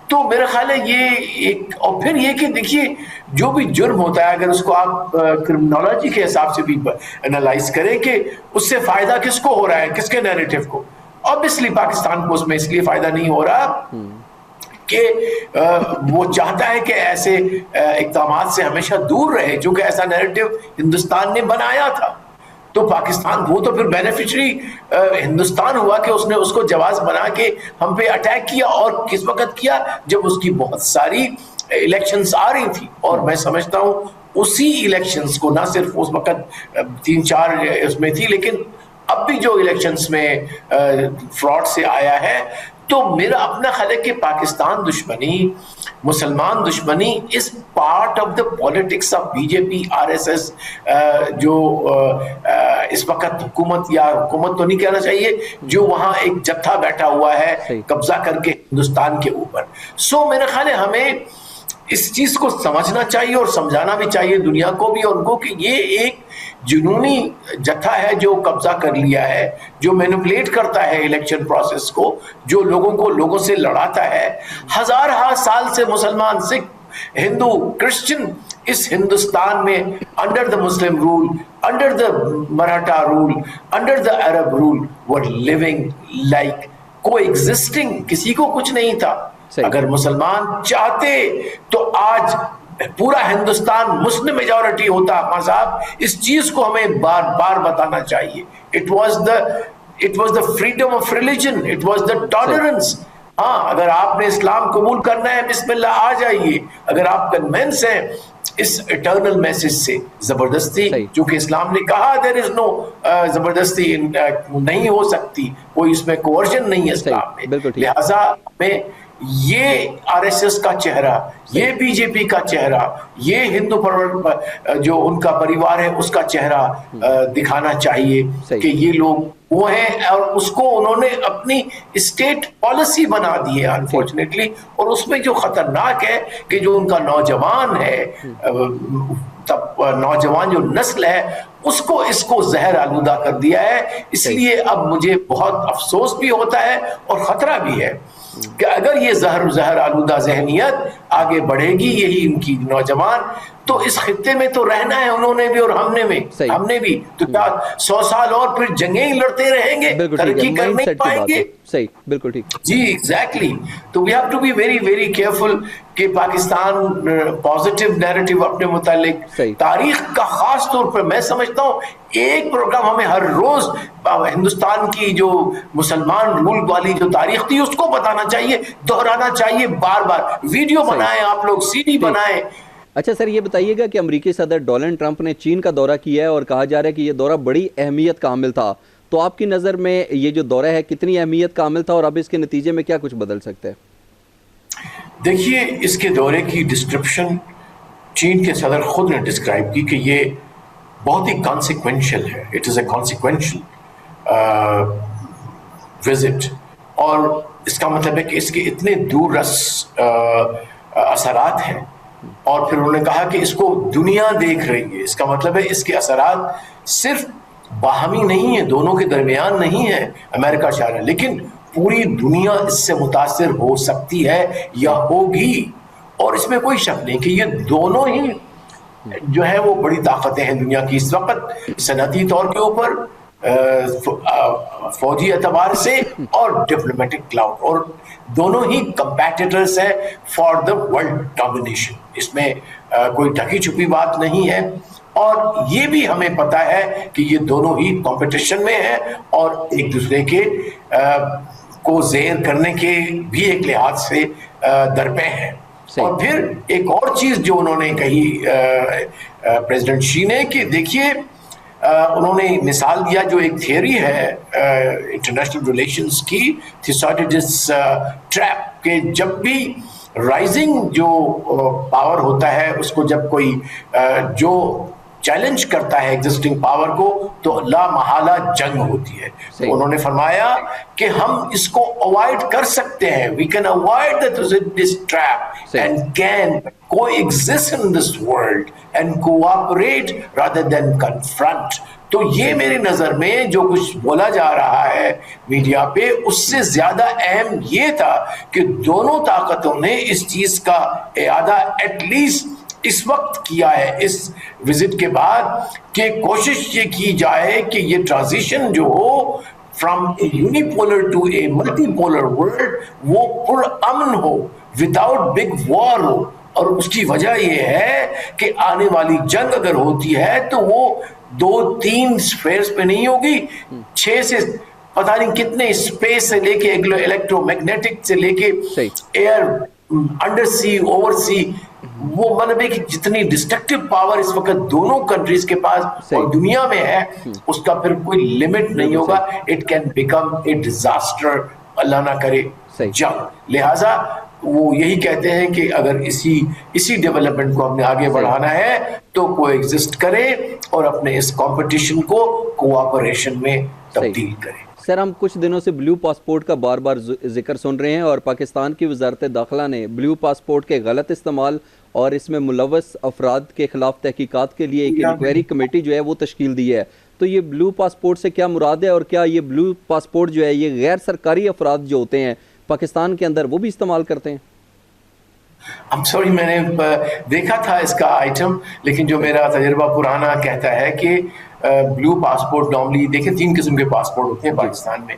तो मेरा ख्याल है ये एक, और फिर ये कि देखिए जो भी जुर्म होता है, अगर उसको आप क्रिमिनोलॉजी के हिसाब से भी एनालाइज करें कि उससे फायदा किसको हो रहा है, किसके नैरेटिव को। ऑब्वियसली पाकिस्तान को उसमें इसलिए फायदा नहीं हो रहा कि वो चाहता है कि ऐसे इक़दामात से हमेशा दूर रहे, जो कि ऐसा नैरेटिव हिंदुस्तान ने बनाया था। तो पाकिस्तान वो तो फिर बेनिफिशियरी हिंदुस्तान हुआ कि उसने उसको जवाब बना के हम पे अटैक किया, और किस वक्त किया, जब उसकी बहुत सारी इलेक्शंस आ रही थी। और मैं समझता हूँ उसी इलेक्शंस को, ना सिर्फ उस वक्त 3-4 उसमें थी, लेकिन अब भी जो इलेक्शंस में फ्रॉड से आया है, तो मेरा अपना ख्याल है कि पाकिस्तान दुश्मनी, मुसलमान दुश्मनी is part of the politics of BJP, RSS, जो इस वक्त हुकूमत, या हुकूमत तो नहीं कहना चाहिए, जो वहां एक जत्था बैठा हुआ है कब्जा करके हिंदुस्तान के ऊपर। सो मेरा ख्याल है हमें इस चीज को समझना चाहिए और समझाना भी चाहिए दुनिया को भी और उनको कि ये एक जुनूनी जत्था है जो कब्जा कर लिया है, जो मैनिपुलेट करता है इलेक्शन प्रोसेस को, जो लोगों को लोगों से लड़ाता है। हजार साल से मुसलमान, सिख, हिंदू, क्रिश्चियन इस हिंदुस्तान में under the Muslim rule, under the Maratha rule, under the Arab rule were living like coexisting, किसी को कुछ नहीं था। अगर मुसलमान चाहते तो आज पूरा हिंदुस्तान मुस्लिम मेजॉरिटी होता खान साहब, इस चीज को हमें बार बार बताना चाहिए। It was the freedom of religion, it was the tolerance. हाँ, अगर आपने इस्लाम कबूल करना है, बिस्मिल्लाह आ जाइए। अगर आप कन्विंस हैं इस इटर्नल मैसेज से, जबरदस्ती, क्योंकि इस्लाम ने कहा देयर इज नो जबरदस्ती नहीं हो सकती, कोई इसमें कोवर्जन नहीं है इस्लाम में। लिहाजा हमें ये आरएसएस का चेहरा, ये बीजेपी का चेहरा, ये हिंदू जो उनका परिवार है उसका चेहरा दिखाना चाहिए कि ये लोग वो हैं, और उसको उन्होंने अपनी स्टेट पॉलिसी बना दी है अनफॉर्चुनेटली। और उसमें जो खतरनाक है कि जो उनका नौजवान है, तब नौजवान जो नस्ल है, उसको इसको जहर आलूदा कर दिया है। इसलिए अब मुझे बहुत अफसोस भी होता है और खतरा भी है कि अगर ये जहर आलूदा जहनियत आगे बढ़ेगी, यही इनकी नौजवान, तो इस खित्ते में तो रहना है उन्होंने भी और हमने भी, तो क्या 100 साल और फिर जंगें ही लड़ते रहेंगे, तरक्की कर नहीं पाएंगे। सही, बिल्कुल ठीक जी, एग्जैक्टली। तो we have to be very very careful कि पाकिस्तान पॉजिटिव नैरेटिव अपने मुतालिक, तारीख का खास तौर पर मैं समझता हूँ एक प्रोग्राम हमें हर रोज हिंदुस्तान की जो मुसलमान रूल वाली जो तारीख थी उसको बताना चाहिए, दोहराना चाहिए, बार बार वीडियो बनाएं आप लोग, सीडी बनाएं। अच्छा सर, ये बताइएगा कि अमेरिकी सदर डोनाल्ड ट्रंप ने चीन का दौरा किया है और कहा जा रहा है कि ये दौरा बड़ी अहमियत का हामिल था, तो आपकी नज़र में ये जो दौरा है कितनी अहमियत का हामिल था और अब इसके नतीजे में क्या कुछ बदल सकते हैं? देखिए, इसके दौरे की डिस्क्रिप्शन चीन के सदर खुद ने डिस्क्राइब की कि ये बहुत ही कॉन्सिक्वेंशियल है, it is a consequential visit, और इसका मतलब है कि इसके इतने दूररस असरात हैं। और फिर उन्होंने कहा कि इसको दुनिया देख रही है, इसका मतलब है इसके असरात सिर्फ बाहमी नहीं है, दोनों के दरमियान नहीं है अमेरिका चाइना, लेकिन पूरी दुनिया इससे मुतासिर हो सकती है या होगी। और इसमें कोई शक नहीं कि ये दोनों ही जो है वो बड़ी ताकतें हैं दुनिया की इस वक्त, सनती तौर के ऊपर, फौजी एतबार से और डिप्लोमेटिक क्लाउड, और दोनों ही कंपैटिटर्स हैं फॉर द वर्ल्ड डोमिनेशन। इसमें कोई ढकी छुपी बात नहीं है। और ये भी हमें पता है कि ये दोनों ही कंपटीशन में हैं और एक दूसरे के को ज़ेर करने के भी एक लिहाज से दरपे हैं। और फिर एक और चीज जो उन्होंने कही प्रेसिडेंट शी ने, कि देखिए उन्होंने मिसाल दिया जो एक थियरी है इंटरनेशनल रिलेशंस की, थियोसाइडिस ट्रैप, के जब भी राइजिंग जो पावर होता है उसको जब कोई जो चैलेंज करता है एग्जिस्टिंग पावर को, तो ला महाला जंग होती है। तो उन्होंने फरमाया कि हम इसको अवॉइड कर सकते हैं, we can avoid this trap and can coexist in this world and cooperate rather than confront. तो ये मेरी नजर में जो कुछ बोला जा रहा है मीडिया पे, उससे ज्यादा अहम ये था कि दोनों ताकतों ने इस चीज का इआदा एटलीस्ट इस वक्त किया है, इस विजिट के बाद, कि कोशिश ये की जाए कि ये ट्रांजिशन जो हो from a unipolar to a multipolar world, वो पुरअमन हो, विदाउट बिग वॉर हो। और उसकी वजह ये है कि आने वाली जंग अगर होती है तो वो 2-3 स्फेयर्स पे नहीं होगी, 6 से पता नहीं कितने स्पेस से लेके इलेक्ट्रोमैग्नेटिक से लेके एयर, अंडर सी, ओवर सी, वो मतलब है कि जितनी डिस्ट्रक्टिव पावर इस वक्त दोनों कंट्रीज के पास और दुनिया में है, उसका फिर कोई लिमिट नहीं होगा। It can become a disaster, अल्लाह ना करे जंग। लिहाजा वो यही कहते हैं कि अगर इसी डेवलपमेंट को हमने आगे बढ़ाना है तो कोएग्जिस्ट करें और अपने इस कंपटीशन को कोऑपरेशन में तब्दील करें। सर, हम कुछ दिनों से ब्लू पासपोर्ट का बार बार जिक्र सुन रहे हैं और पाकिस्तान की वजारत दाखिला ने ब्लू पासपोर्ट के गलत इस्तेमाल और इसमें मुलव्वस अफराद के खिलाफ तहकीकात के लिए एक इंक्वायरी कमेटी जो है वो तश्कील दी है। तो ये ब्लू पासपोर्ट से क्या मुराद है और क्या ये ब्लू पासपोर्ट जो है ये गैर सरकारी अफराद जो होते हैं पाकिस्तान के अंदर वो भी इस्तेमाल करते हैं? I'm sorry, मैंने देखा था इसका आइटम, लेकिन जो मेरा तजुर्बा पुराना कहता है कि ब्लू पासपोर्ट नॉर्मली देखिए 3 किस्म के पासपोर्ट होते हैं पाकिस्तान में।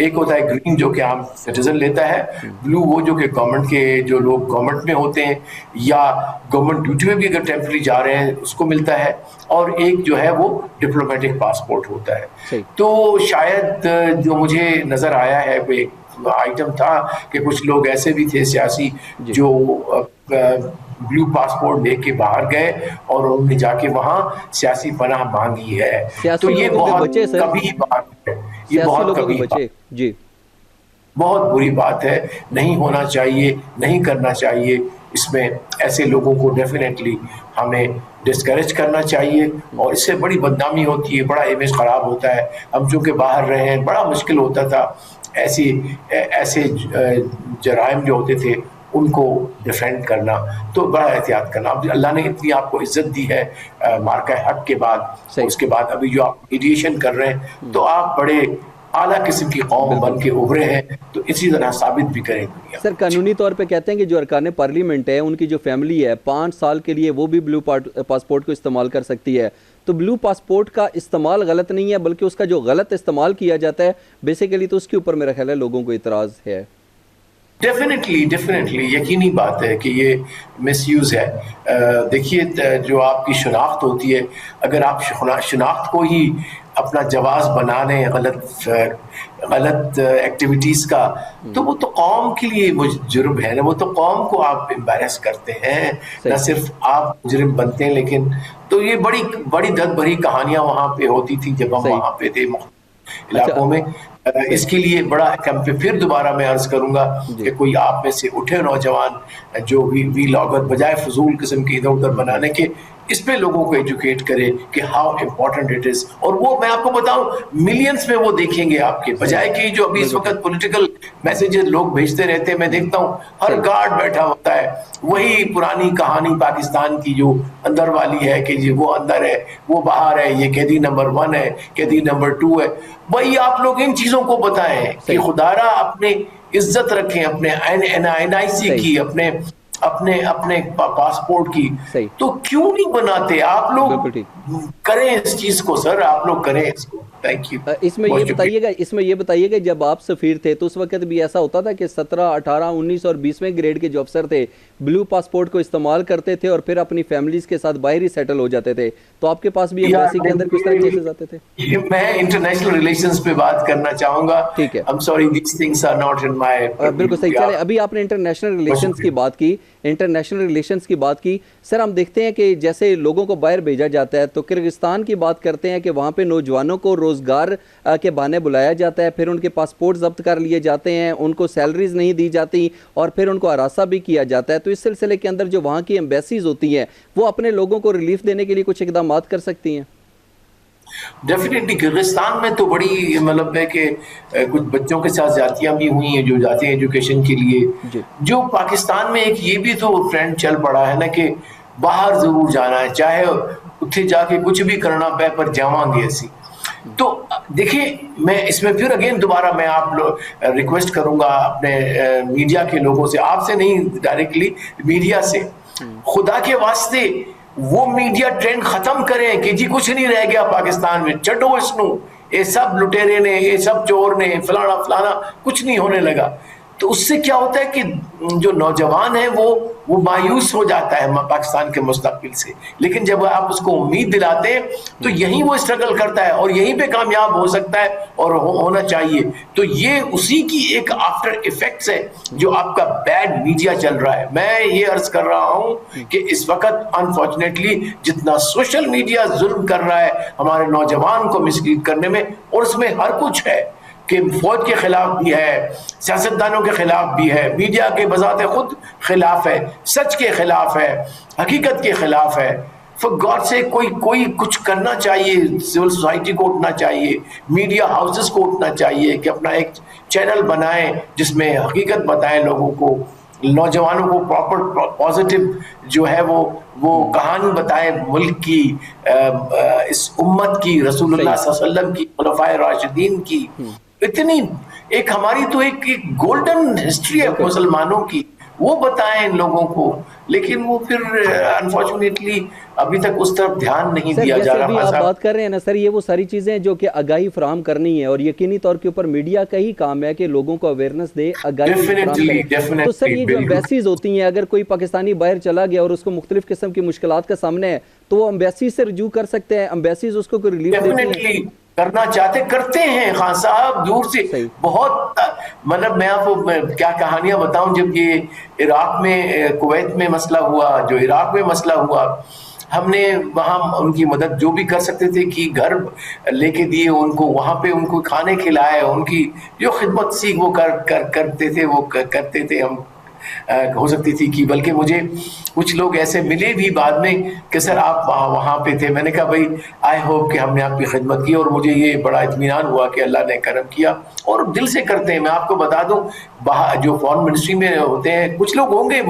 एक होता है ग्रीन जो कि आम सिटीजन लेता है, ब्लू वो जो कि गवर्नमेंट के जो लोग गवर्नमेंट में होते हैं या गवर्नमेंट ड्यूटी में भी अगर टेम्पररी जा रहे हैं उसको मिलता है, और एक जो है वो डिप्लोमेटिक पासपोर्ट होता है। तो शायद जो मुझे नजर आया है वो एक आइटम था कि कुछ लोग ऐसे भी थे सियासी जो ब्लू पासपोर्ट लेके बाहर गए और उन्होंने जाके वहां सियासी पनाह मांगी है। तो ये बहुत कभी बात है, ये बहुत कभी बात जी, बहुत बुरी बात है, नहीं होना चाहिए, नहीं करना चाहिए। इसमें ऐसे लोगों को डेफिनेटली हमें डिस्करेज करना चाहिए, और इससे बड़ी बदनामी होती है, बड़ा इमेज खराब होता है। हम चूंकि बाहर रहे हैं, बड़ा मुश्किल होता था ऐसे जराइम जो होते थे उनको डिफेंड करना, तो बड़ा एहतियात करना। अब अल्लाह ने इतनी आपको इज्जत दी है मार्का हक के बाद, उसके बाद अभी जो आप मीडिएशन कर रहे हैं, तो आप बड़े आला किस्म की कौम बन के उभरे हैं, तो इसी तरह साबित भी करें दुनिया। सर कानूनी तौर पे कहते हैं कि जो अरकान पार्लियामेंट है उनकी जो फैमिली है 5 साल के लिए वो भी ब्लू पासपोर्ट को इस्तेमाल कर सकती है। तो ब्लू पासपोर्ट का इस्तेमाल गलत नहीं है, बल्कि उसका जो गलत इस्तेमाल किया जाता है बेसिकली, तो उसके ऊपर मेरा ख्याल है लोगों को इतराज़ है। डेफिनेटली यकीनी बात है कि ये मिसयूज है। देखिए जो आपकी शनाख्त होती है, अगर आप शनाख्त को ही अपना जवाज बना लें गलत एक्टिविटीज का, तो वो तो कौम के लिए जुर्म है ना, वो तो कौम को आप एम्बैरेस करते हैं, न सिर्फ आप मुजरिम बनते हैं। लेकिन तो ये बड़ी दर्द भरी कहानियां वहां पे होती थी जब हम वहां पे थे इलाकों में। इसके लिए बड़ा कैंपेन फिर दोबारा मैं अर्ज करूंगा कि कोई आप में से उठे नौजवान जो वी लॉगर बजाय फजूल किस्म के इधर उधर बनाने के, इस पे लोगों को एजुकेट करे कि हाउ इम्पोर्टेंट इट इज। और वो मैं आपको बताऊं मिलियंस में वो देखेंगे आपके, बजाय कि जो अभी इस वक्त पॉलिटिकल मैसेजेस लोग भेजते रहते हैं। मैं देखता हूँ हर गार्ड बैठा होता है, वही पुरानी कहानी पाकिस्तान की जो अंदर वाली है कि जी वो अंदर है वो बाहर है, ये कैदी नंबर 1 है, कैदी नंबर 2 है। भाई आप लोग इन चीजों को बताएं कि खुदारा अपने इज्जत रखें, अपने NIC की, अपने पासपोर्ट की, तो क्यों नहीं बनाते आप लोग? करें इस चीज को सर, आप लोग करें इसको। Thank you. इसमें ये बताइएगा जब आप सफीर थे तो उस वक्त भी ऐसा होता था कि 17, 18, 19 और 20वें ग्रेड के जो अफसर थे ब्लू पासपोर्ट को इस्तेमाल करते थे और फिर अपनी फैमिलीज के साथ बाहर ही सेटल हो जाते थे, तो आपके पास भी एम्बेसी के अंदर किस तरह केसेस आते थे? मैं इंटरनेशनल रिलेशंस पे बात करना चाहूंगा। ठीक है, I am sorry these things are not in my. बिल्कुल सही। चले अभी आपने इंटरनेशनल रिलेशंस की बात की, सर हम देखते हैं कि जैसे लोगों को बाहर भेजा जाता है तो किर्गिस्तान की बात करते हैं कि वहाँ पे नौजवानों को रोजगार के बहाने बुलाया जाता है, फिर उनके पासपोर्ट जब्त कर लिए जाते हैं, उनको सैलरीज नहीं दी जाती और फिर उनको हरासा भी किया जाता है। तो इस सिलसिले के अंदर जो वहाँ की एम्बेसीज होती हैं वो अपने लोगों को रिलीफ देने के लिए कुछ इकदाम कर सकती हैं? डेफिनेटली किर्गिस्तान में तो बड़ी मतलब है कि कुछ बच्चों के साथ जातियां भी हुई हैं जो जाते हैं एजुकेशन के लिए। जो पाकिस्तान में एक ये भी तो ट्रेंड चल पड़ा है ना कि बाहर जरूर जाना है, चाहे उत्थे जाके कुछ भी करना पे पर जावांगे ऐसी। तो देखिए मैं इसमें फिर अगेन दोबारा मैं आप लोग रिक्वेस्ट करूंगा अपने मीडिया के लोगों से, आपसे नहीं डायरेक्टली मीडिया से, खुदा के वास्ते वो मीडिया ट्रेंड खत्म करें कि जी कुछ नहीं रह गया पाकिस्तान में, चढ़ो इसनू, ये सब लुटेरे ने, ये सब चोर ने, फलाना फलाना, कुछ नहीं होने लगा। तो उससे क्या होता है कि जो नौजवान है वो मायूस हो जाता है पाकिस्तान के मुस्तकबिल से। लेकिन जब आप उसको उम्मीद दिलाते हैं तो यहीं वो स्ट्रगल करता है और यहीं पे कामयाब हो सकता है और होना चाहिए। तो ये उसी की एक आफ्टर इफेक्ट्स है जो आपका बैड मीडिया चल रहा है। मैं ये अर्ज कर रहा हूं कि इस वक्त अनफॉर्चुनेटली जितना सोशल मीडिया जुल्म कर रहा है हमारे नौजवान को मिसलीड करने में, और उसमें हर कुछ है कि फौज के खिलाफ भी है, सियासतदानों के खिलाफ भी है, मीडिया के बजाते खुद खिलाफ है, सच के खिलाफ है, हकीकत के खिलाफ है। फॉर गॉड से कोई कुछ करना चाहिए, सिविल सोसाइटी को उठना चाहिए, मीडिया हाउसेस को उठना चाहिए कि अपना एक चैनल बनाएं जिसमें हकीकत बताएं लोगों को, नौजवानों को प्रॉपर पॉजिटिव जो है वो कहानी बताएं मुल्क की, इस उम्मत की, रसूलुल्लाह सल्लल्लाहु अलैहि वसल्लम की, खुलफाए राशिदीन की। इतनी एक हमारी तो एक गोल्डन हिस्ट्री है मुसलमानों की, वो बताएं इन लोगों को, लेकिन वो फिर अनफॉर्चुनेटली अभी तक उस तरफ ध्यान नहीं सर, दिया जा जैसे रहा। अभी आप बात कर रहे हैं ना सर, ये वो सारी चीजें हैं जो कि आगाही फराहम करनी है, और यकीनी तौर के ऊपर मीडिया का ही काम है कि लोगों को अवेयरनेस दे, आगाही फराहम करे। तो सर, ये जो एम्बेसीज होती हैं, अगर कोई पाकिस्तानी बाहर चला गया और उसको मुख्तलिफ किस्म की मुश्किलात का सामने है, तो वो एम्बेसी से रजू कर सकते हैं, एम्बेसीज उसको कोई रिलीफ देती हैं? करना चाहते करते हैं खान साहब, दूर से बहुत, मतलब मैं आपको क्या कहानियां बताऊं। जब ये इराक में, कुवैत में मसला हुआ, जो इराक में मसला हुआ, हमने वहां उनकी मदद जो भी कर सकते थे कि घर लेके दिए उनको, वहां पे उनको खाने खिलाए, उनकी जो खिदमत सी वो करते थे, वो करते थे हम। हो सकती थी कि बल्कि मुझे कुछ लोग ऐसे मिले भी बाद में कि सर आप वहाँ पे थे। मैंने कहा भाई आई होप कि हमने आपकी खिदमत की, और मुझे ये बड़ा इत्मीनान हुआ कि अल्लाह ने करम किया, और दिल से करते हैं। मैं आपको बता दूं, जो फॉरेन मिनिस्ट्री में होते हैं कुछ लोग होंगे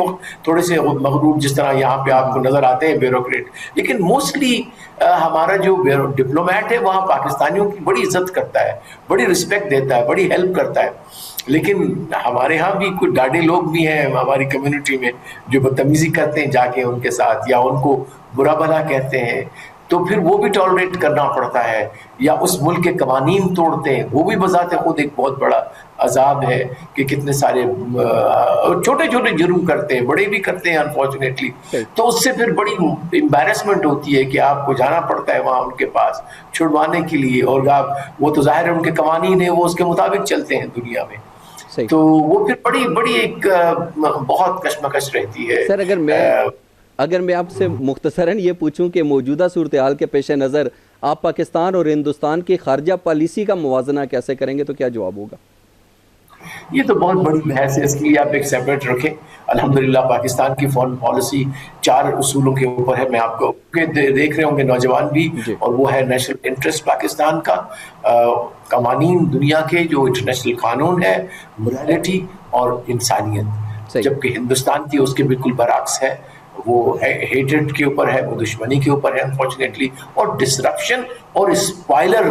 थोड़े से मगरूर, जिस तरह यहाँ पे आपको नजर आते हैं ब्यूरोक्रेट, लेकिन मोस्टली हमारा जो डिप्लोमेट है वहाँ पाकिस्तानियों की बड़ी इज्जत करता है, बड़ी रिस्पेक्ट देता है, बड़ी हेल्प करता है। लेकिन हमारे यहाँ भी कुछ डाढ़े लोग भी हैं हमारी कम्युनिटी में जो बदतमीजी करते हैं जाके उनके साथ, या उनको बुरा भला कहते हैं, तो फिर वो भी टॉलरेट करना पड़ता है, या उस मुल्क के कवानीन तोड़ते हैं, वो भी बजाते खुद एक बहुत बड़ा अजाब है कि कितने सारे छोटे छोटे जुर्म करते हैं, बड़े भी करते हैं अनफॉर्चुनेटली। तो उससे फिर बड़ी एम्बैरेसमेंट होती है कि आपको जाना पड़ता है वहाँ उनके पास छुड़वाने के लिए, और आप वो तो जाहिर है उनके कवानीन है, वो उसके मुताबिक चलते हैं दुनिया में, तो वो फिर बड़ी बड़ी एक बहुत कशमकश रहती है। सर, अगर मैं आपसे मुख्तसरन ये पूछूं कि मौजूदा सूरत हाल के पेश नज़र आप पाकिस्तान और हिंदुस्तान की खारजा पॉलिसी का मुवाजना कैसे करेंगे, तो क्या जवाब होगा? ये तो बहुत बड़ी बहस है, इसके लिए आप एक सेपरेट रखें। अल्हम्दुलिल्लाह पाकिस्तान की फॉरेन पॉलिसी 4 उसूलों के ऊपर है, मैं आपको देख रहे होंगे नौजवान भी, और वो है नेशनल इंटरेस्ट पाकिस्तान का, कवानीन दुनिया के जो इंटरनेशनल कानून है, मोरालिटी और इंसानियत। जबकि हिंदुस्तान की उसके बिल्कुल बरअक्स है, वो हेट्रेड के ऊपर है, वो दुश्मनी के ऊपर है अनफॉर्चुनेटली, और डिसरप्शन और स्पॉइलर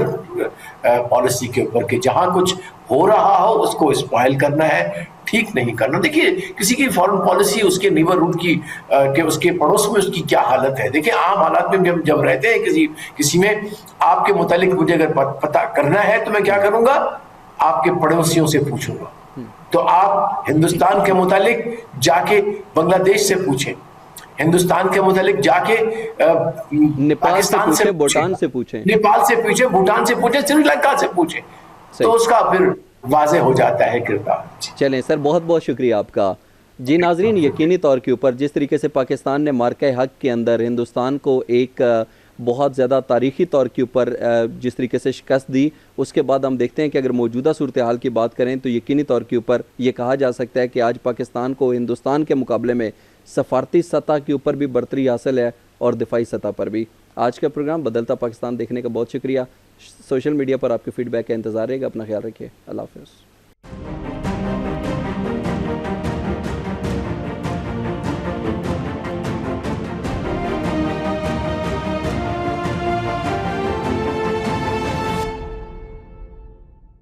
पॉलिसी के ऊपर कि जहां कुछ हो रहा हो उसको स्पॉइल करना है, ठीक नहीं करना। देखिए किसी की फॉरेन पॉलिसी उसके नीबरहुड की कि उसके पड़ोस में उसकी क्या हालत है। देखिए आम हालात में जब रहते हैं किसी में, आपके मुतालिक मुझे अगर पता करना है तो मैं क्या करूंगा, आपके पड़ोसियों से पूछूंगा। तो आप हिंदुस्तान के मुतालिक जाके बांग्लादेश से पूछें, हिंदुस्तान के मुतालिक जाके नेपाल से पूछें, भूटान से पूछें, नेपाल से पूछें, भूटान से पूछें, श्रीलंका से पूछें, तो उसका फिर वाज़े हो जाता है किरदार। चलें सर, बहुत बहुत शुक्रिया आपका। जी नाजरीन, यकीनी तौर के ऊपर जिस तरीके से पाकिस्तान ने मार्के हक के अंदर हिंदुस्तान को एक बहुत ज़्यादा तारीख़ी तौर के ऊपर जिस तरीके से शिकस्त दी, उसके बाद हम देखते हैं कि अगर मौजूदा सूरत हाल की बात करें तो यकीनी तौर के ऊपर ये कहा जा सकता है कि आज पाकिस्तान को हिंदुस्तान के मुकाबले में सफारती सतह के ऊपर भी बढ़तरी हासिल है और दिफाई सतह पर भी। आज का प्रोग्राम बदलता पाकिस्तान देखने का बहुत शुक्रिया। सोशल मीडिया पर आपके फीडबैक का इंतज़ार रहेगा। अपना ख्याल रखिए। अल्लाह हाफ़िज़।